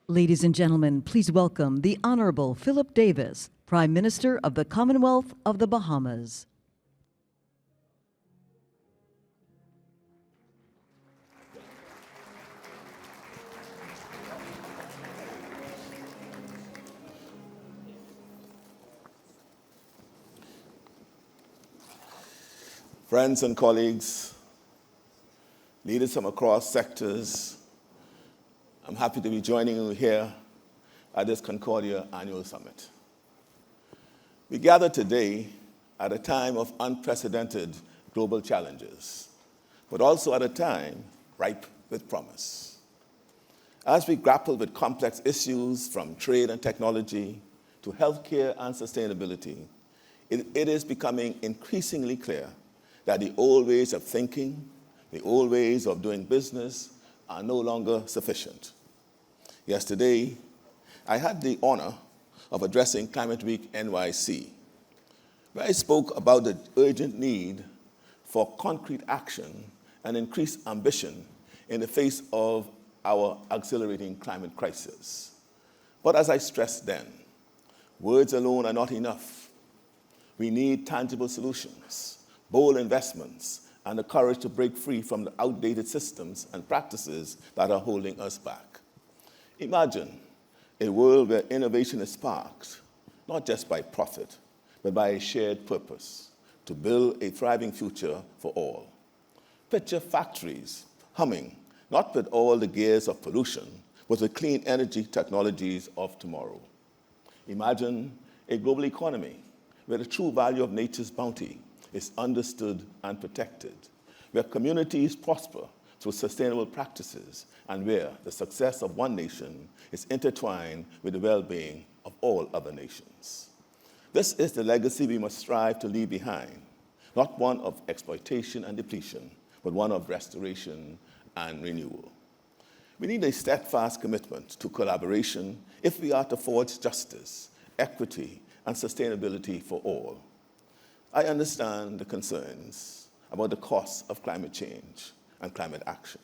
Ladies and gentlemen, please welcome the Honorable Philip Davis, Prime Minister of the Commonwealth of the Bahamas. Friends and colleagues, leaders from across sectors, I'm happy to be joining you here at this Concordia Annual Summit. We gather today at a time of unprecedented global challenges, but also at a time ripe with promise. As we grapple with complex issues from trade and technology to healthcare and sustainability, it is becoming increasingly clear that the old ways of thinking, the old ways of doing business are no longer sufficient. Yesterday, I had the honor of addressing Climate Week NYC, where I spoke about the urgent need for concrete action and increased ambition in the face of our accelerating climate crisis. But as I stressed then, words alone are not enough. We need tangible solutions, bold investments, and the courage to break free from the outdated systems and practices that are holding us back. Imagine a world where innovation is sparked, not just by profit, but by a shared purpose, to build a thriving future for all. Picture factories humming, not with all the gears of pollution, but with clean energy technologies of tomorrow. Imagine a global economy where the true value of nature's bounty is understood and protected, where communities prosper through sustainable practices, and where the success of one nation is intertwined with the well-being of all other nations. This is the legacy we must strive to leave behind, not one of exploitation and depletion, but one of restoration and renewal. We need a steadfast commitment to collaboration if we are to forge justice, equity, and sustainability for all. I understand the concerns about the costs of climate change and climate action,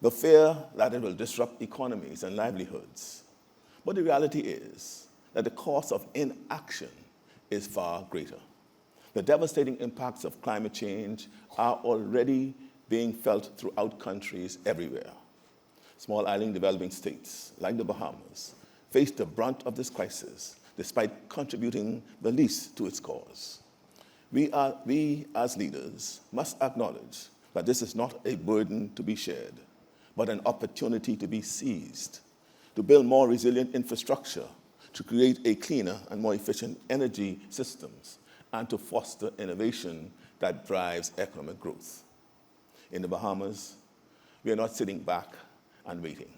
the fear that it will disrupt economies and livelihoods. But the reality is that the cost of inaction is far greater. The devastating impacts of climate change are already being felt throughout countries everywhere. Small island developing states like the Bahamas face the brunt of this crisis despite contributing the least to its cause. We as leaders must acknowledge that this is not a burden to be shared, but an opportunity to be seized, to build more resilient infrastructure, to create a cleaner and more efficient energy systems, and to foster innovation that drives economic growth. In the Bahamas, we are not sitting back and waiting.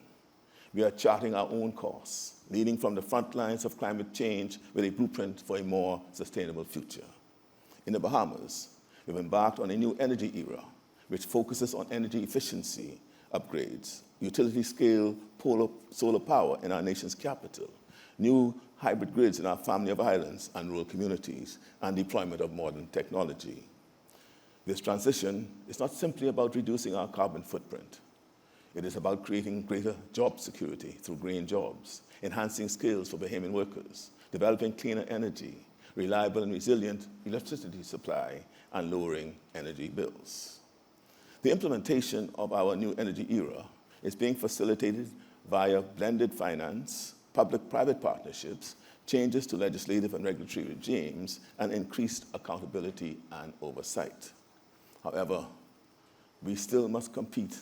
We are charting our own course, leading from the front lines of climate change with a blueprint for a more sustainable future. In the Bahamas, we've embarked on a new energy era, which focuses on energy efficiency upgrades, utility-scale solar power in our nation's capital, new hybrid grids in our family of islands and rural communities, and deployment of modern technology. This transition is not simply about reducing our carbon footprint. It is about creating greater job security through green jobs, enhancing skills for Bahamian workers, developing cleaner energy, reliable and resilient electricity supply, and lowering energy bills. The implementation of our new energy era is being facilitated via blended finance, public-private partnerships, changes to legislative and regulatory regimes, and increased accountability and oversight. However, we still must compete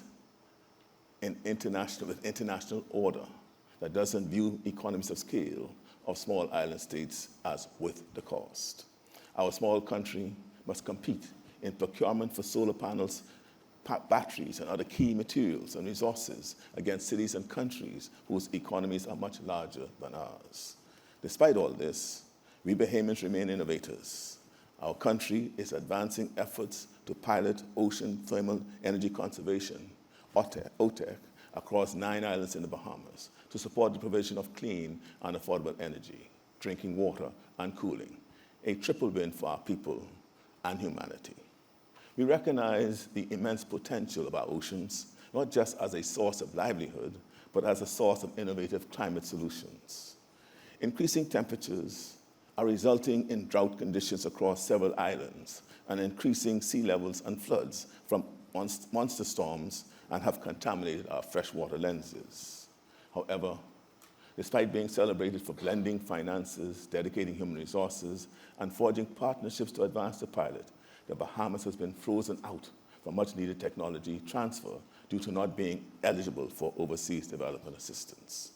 with international order that doesn't view economies of scale of small island states as worth the cost. Our small country must compete in procurement for solar panels, batteries, and other key materials and resources against cities and countries whose economies are much larger than ours. Despite all this, we Bahamians remain innovators. Our country is advancing efforts to pilot ocean thermal energy conservation, OTEC, across 9 islands in the Bahamas to support the provision of clean and affordable energy, drinking water, and cooling, a triple win for our people and humanity. We recognize the immense potential of our oceans not just as a source of livelihood, but as a source of innovative climate solutions. Increasing temperatures are resulting in drought conditions across several islands and increasing sea levels and floods from monster storms and have contaminated our freshwater lenses. However, despite being celebrated for blending finances, dedicating human resources, and forging partnerships to advance the pilot, the Bahamas has been frozen out from much-needed technology transfer due to not being eligible for overseas development assistance.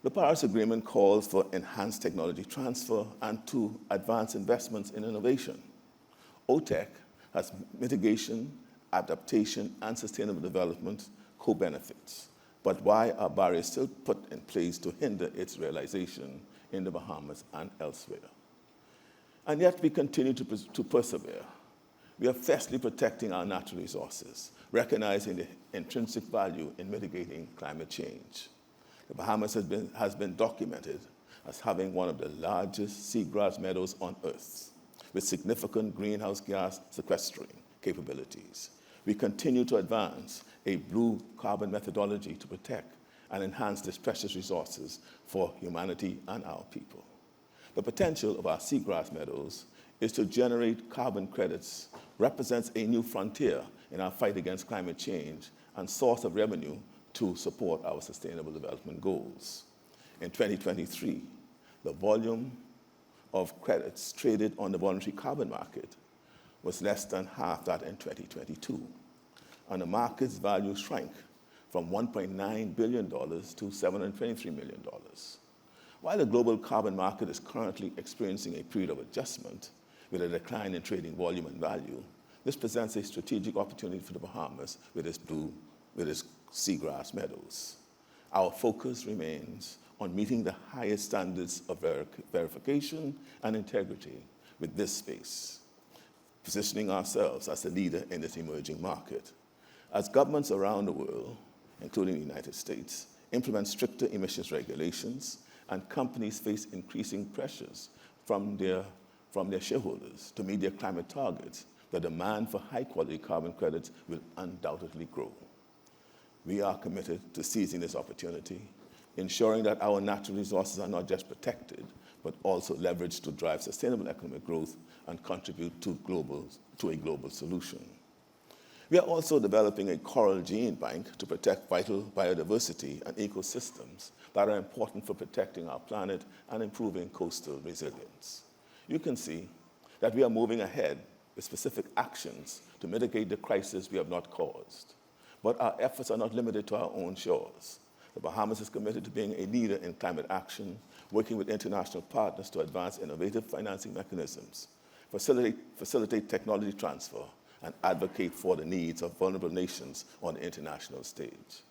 The Paris Agreement calls for enhanced technology transfer and to advance investments in innovation. OTEC has mitigation, adaptation, and sustainable development co-benefits. But why are barriers still put in place to hinder its realization in the Bahamas and elsewhere? And yet we continue to persevere. We are fiercely protecting our natural resources, recognizing the intrinsic value in mitigating climate change. The Bahamas has been documented as having one of the largest seagrass meadows on Earth, with significant greenhouse gas sequestering capabilities. We continue to advance a blue carbon methodology to protect and enhance these precious resources for humanity and our people. The potential of our seagrass meadows is to generate carbon credits, represents a new frontier in our fight against climate change and source of revenue to support our sustainable development goals. In 2023, the volume of credits traded on the voluntary carbon market was less than half that in 2022, and the market's value shrank from $1.9 billion to $723 million. While the global carbon market is currently experiencing a period of adjustment with a decline in trading volume and value, this presents a strategic opportunity for the Bahamas with its seagrass meadows. Our focus remains on meeting the highest standards of verification and integrity with this space, positioning ourselves as a leader in this emerging market. As governments around the world, including the United States, implement stricter emissions regulations and companies face increasing pressures from their shareholders to meet their climate targets, the demand for high-quality carbon credits will undoubtedly grow. We are committed to seizing this opportunity, ensuring that our natural resources are not just protected, but also leveraged to drive sustainable economic growth and contribute to a global solution. We are also developing a coral gene bank to protect vital biodiversity and ecosystems that are important for protecting our planet and improving coastal resilience. You can see that we are moving ahead with specific actions to mitigate the crisis we have not caused. But our efforts are not limited to our own shores. The Bahamas is committed to being a leader in climate action, working with international partners to advance innovative financing mechanisms, facilitate technology transfer, and advocate for the needs of vulnerable nations on the international stage.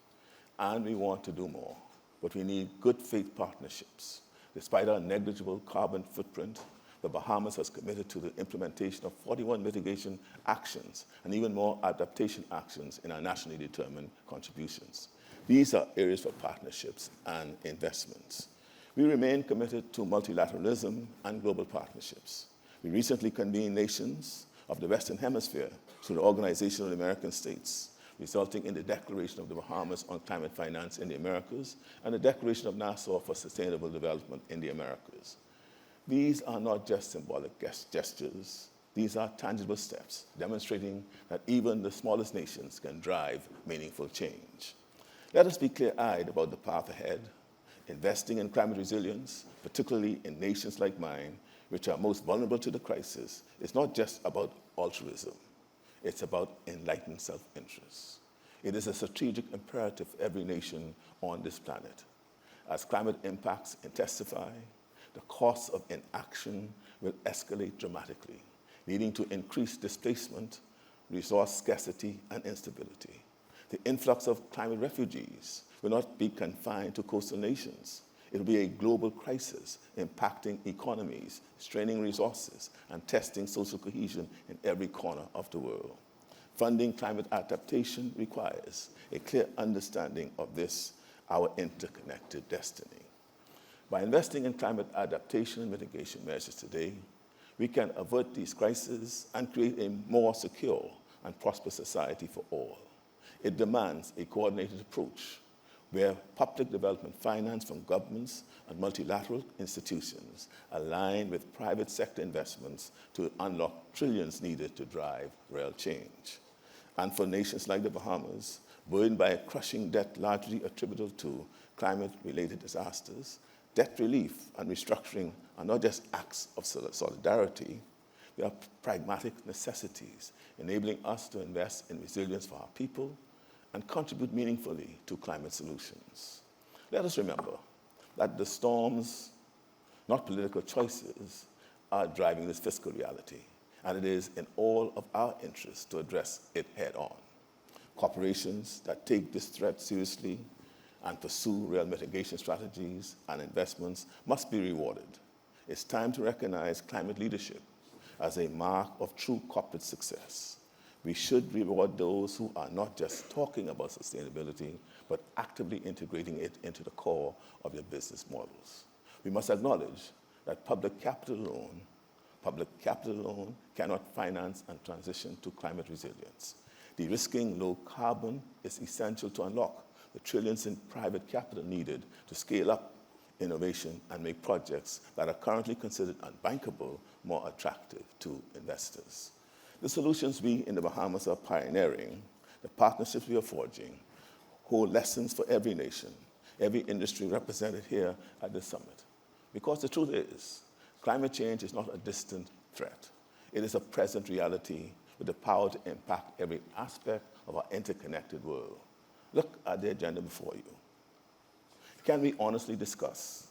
And we want to do more, but we need good faith partnerships. Despite our negligible carbon footprint, the Bahamas has committed to the implementation of 41 mitigation actions and even more adaptation actions in our nationally determined contributions. These are areas for partnerships and investments. We remain committed to multilateralism and global partnerships. We recently convened nations of the Western Hemisphere through the Organization of the American States, resulting in the Declaration of the Bahamas on Climate Finance in the Americas and the Declaration of Nassau for Sustainable Development in the Americas. These are not just symbolic gestures. These are tangible steps demonstrating that even the smallest nations can drive meaningful change. Let us be clear-eyed about the path ahead. Investing in climate resilience, particularly in nations like mine, which are most vulnerable to the crisis, is not just about altruism. It's about enlightened self-interest. It is a strategic imperative for every nation on this planet. As climate impacts intensify, the costs of inaction will escalate dramatically, leading to increased displacement, resource scarcity, and instability. The influx of climate refugees will not be confined to coastal nations. It will be a global crisis impacting economies, straining resources, and testing social cohesion in every corner of the world. Funding climate adaptation requires a clear understanding of this, our interconnected destiny. By investing in climate adaptation and mitigation measures today, we can avert these crises and create a more secure and prosperous society for all. It demands a coordinated approach where public development finance from governments and multilateral institutions align with private sector investments to unlock trillions needed to drive real change. And for nations like the Bahamas, burdened by a crushing debt largely attributable to climate-related disasters, debt relief and restructuring are not just acts of solidarity, they are pragmatic necessities, enabling us to invest in resilience for our people and contribute meaningfully to climate solutions. Let us remember that the storms, not political choices, are driving this fiscal reality, and it is in all of our interests to address it head-on. Corporations that take this threat seriously and pursue real mitigation strategies and investments must be rewarded. It's time to recognize climate leadership as a mark of true corporate success. We should reward those who are not just talking about sustainability, but actively integrating it into the core of their business models. We must acknowledge that public capital alone cannot finance and transition to climate resilience. De-risking low carbon is essential to unlock the trillions in private capital needed to scale up innovation and make projects that are currently considered unbankable more attractive to investors. The solutions we in the Bahamas are pioneering, the partnerships we are forging, hold lessons for every nation, every industry represented here at this summit. Because the truth is, climate change is not a distant threat. It is a present reality with the power to impact every aspect of our interconnected world. Look at the agenda before you. Can we honestly discuss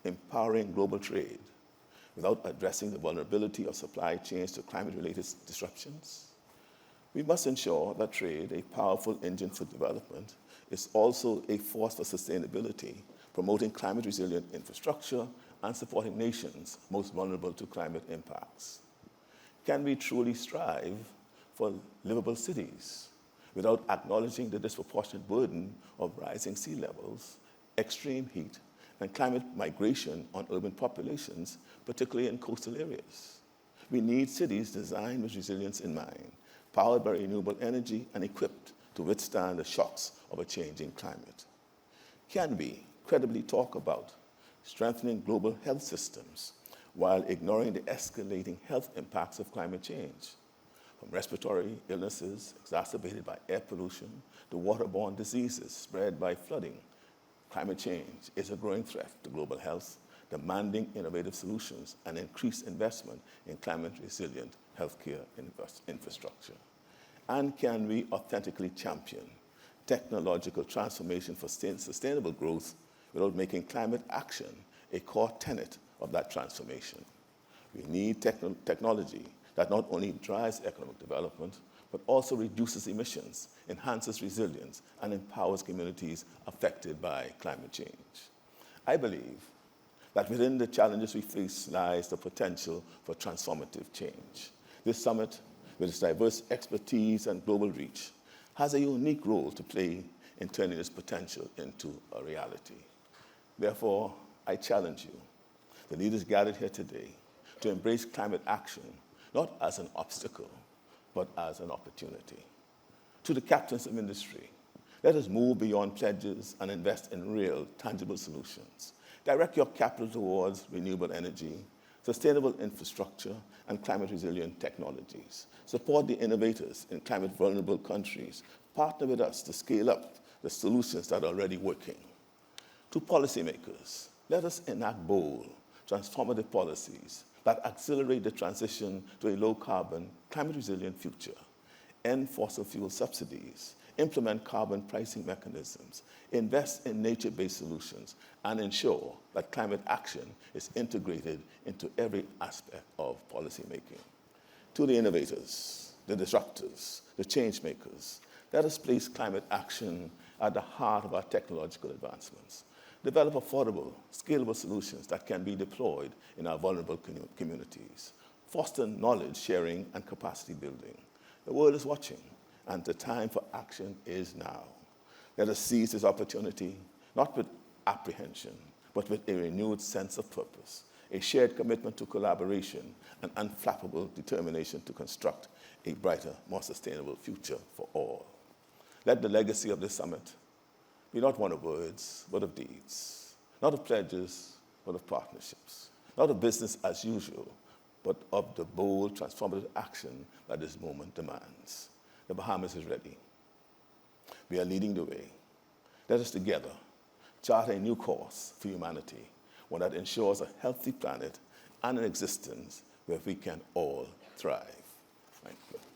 empowering global trade without addressing the vulnerability of supply chains to climate-related disruptions? We must ensure that trade, a powerful engine for development, is also a force for sustainability, promoting climate-resilient infrastructure and supporting nations most vulnerable to climate impacts. Can we truly strive for livable cities without acknowledging the disproportionate burden of rising sea levels, extreme heat, and climate migration on urban populations, particularly in coastal areas? We need cities designed with resilience in mind, powered by renewable energy and equipped to withstand the shocks of a changing climate. Can we credibly talk about strengthening global health systems while ignoring the escalating health impacts of climate change? From respiratory illnesses exacerbated by air pollution to waterborne diseases spread by flooding, climate change is a growing threat to global health, demanding innovative solutions and increased investment in climate-resilient healthcare infrastructure. And can we authentically champion technological transformation for sustainable growth without making climate action a core tenet of that transformation? We need technology that not only drives economic development, but also reduces emissions, enhances resilience, and empowers communities affected by climate change. I believe that within the challenges we face lies the potential for transformative change. This summit, with its diverse expertise and global reach, has a unique role to play in turning this potential into a reality. Therefore, I challenge you, the leaders gathered here today, to embrace climate action not as an obstacle, but as an opportunity. To the captains of industry, let us move beyond pledges and invest in real, tangible solutions. Direct your capital towards renewable energy, sustainable infrastructure, and climate-resilient technologies. Support the innovators in climate-vulnerable countries. Partner with us to scale up the solutions that are already working. To policymakers, let us enact bold, transformative policies that accelerate the transition to a low-carbon, climate-resilient future, end fossil fuel subsidies, implement carbon pricing mechanisms, invest in nature-based solutions, and ensure that climate action is integrated into every aspect of policymaking. To the innovators, the disruptors, the change makers, let us place climate action at the heart of our technological advancements. Develop affordable, scalable solutions that can be deployed in our vulnerable communities. Foster knowledge sharing and capacity building. The world is watching, and the time for action is now. Let us seize this opportunity, not with apprehension, but with a renewed sense of purpose, a shared commitment to collaboration, and unflappable determination to construct a brighter, more sustainable future for all. Let the legacy of this summit be not one of words, but of deeds, not of pledges, but of partnerships, not of business as usual, but of the bold, transformative action that this moment demands. The Bahamas is ready. We are leading the way. Let us together chart a new course for humanity, one that ensures a healthy planet and an existence where we can all thrive. Thank you.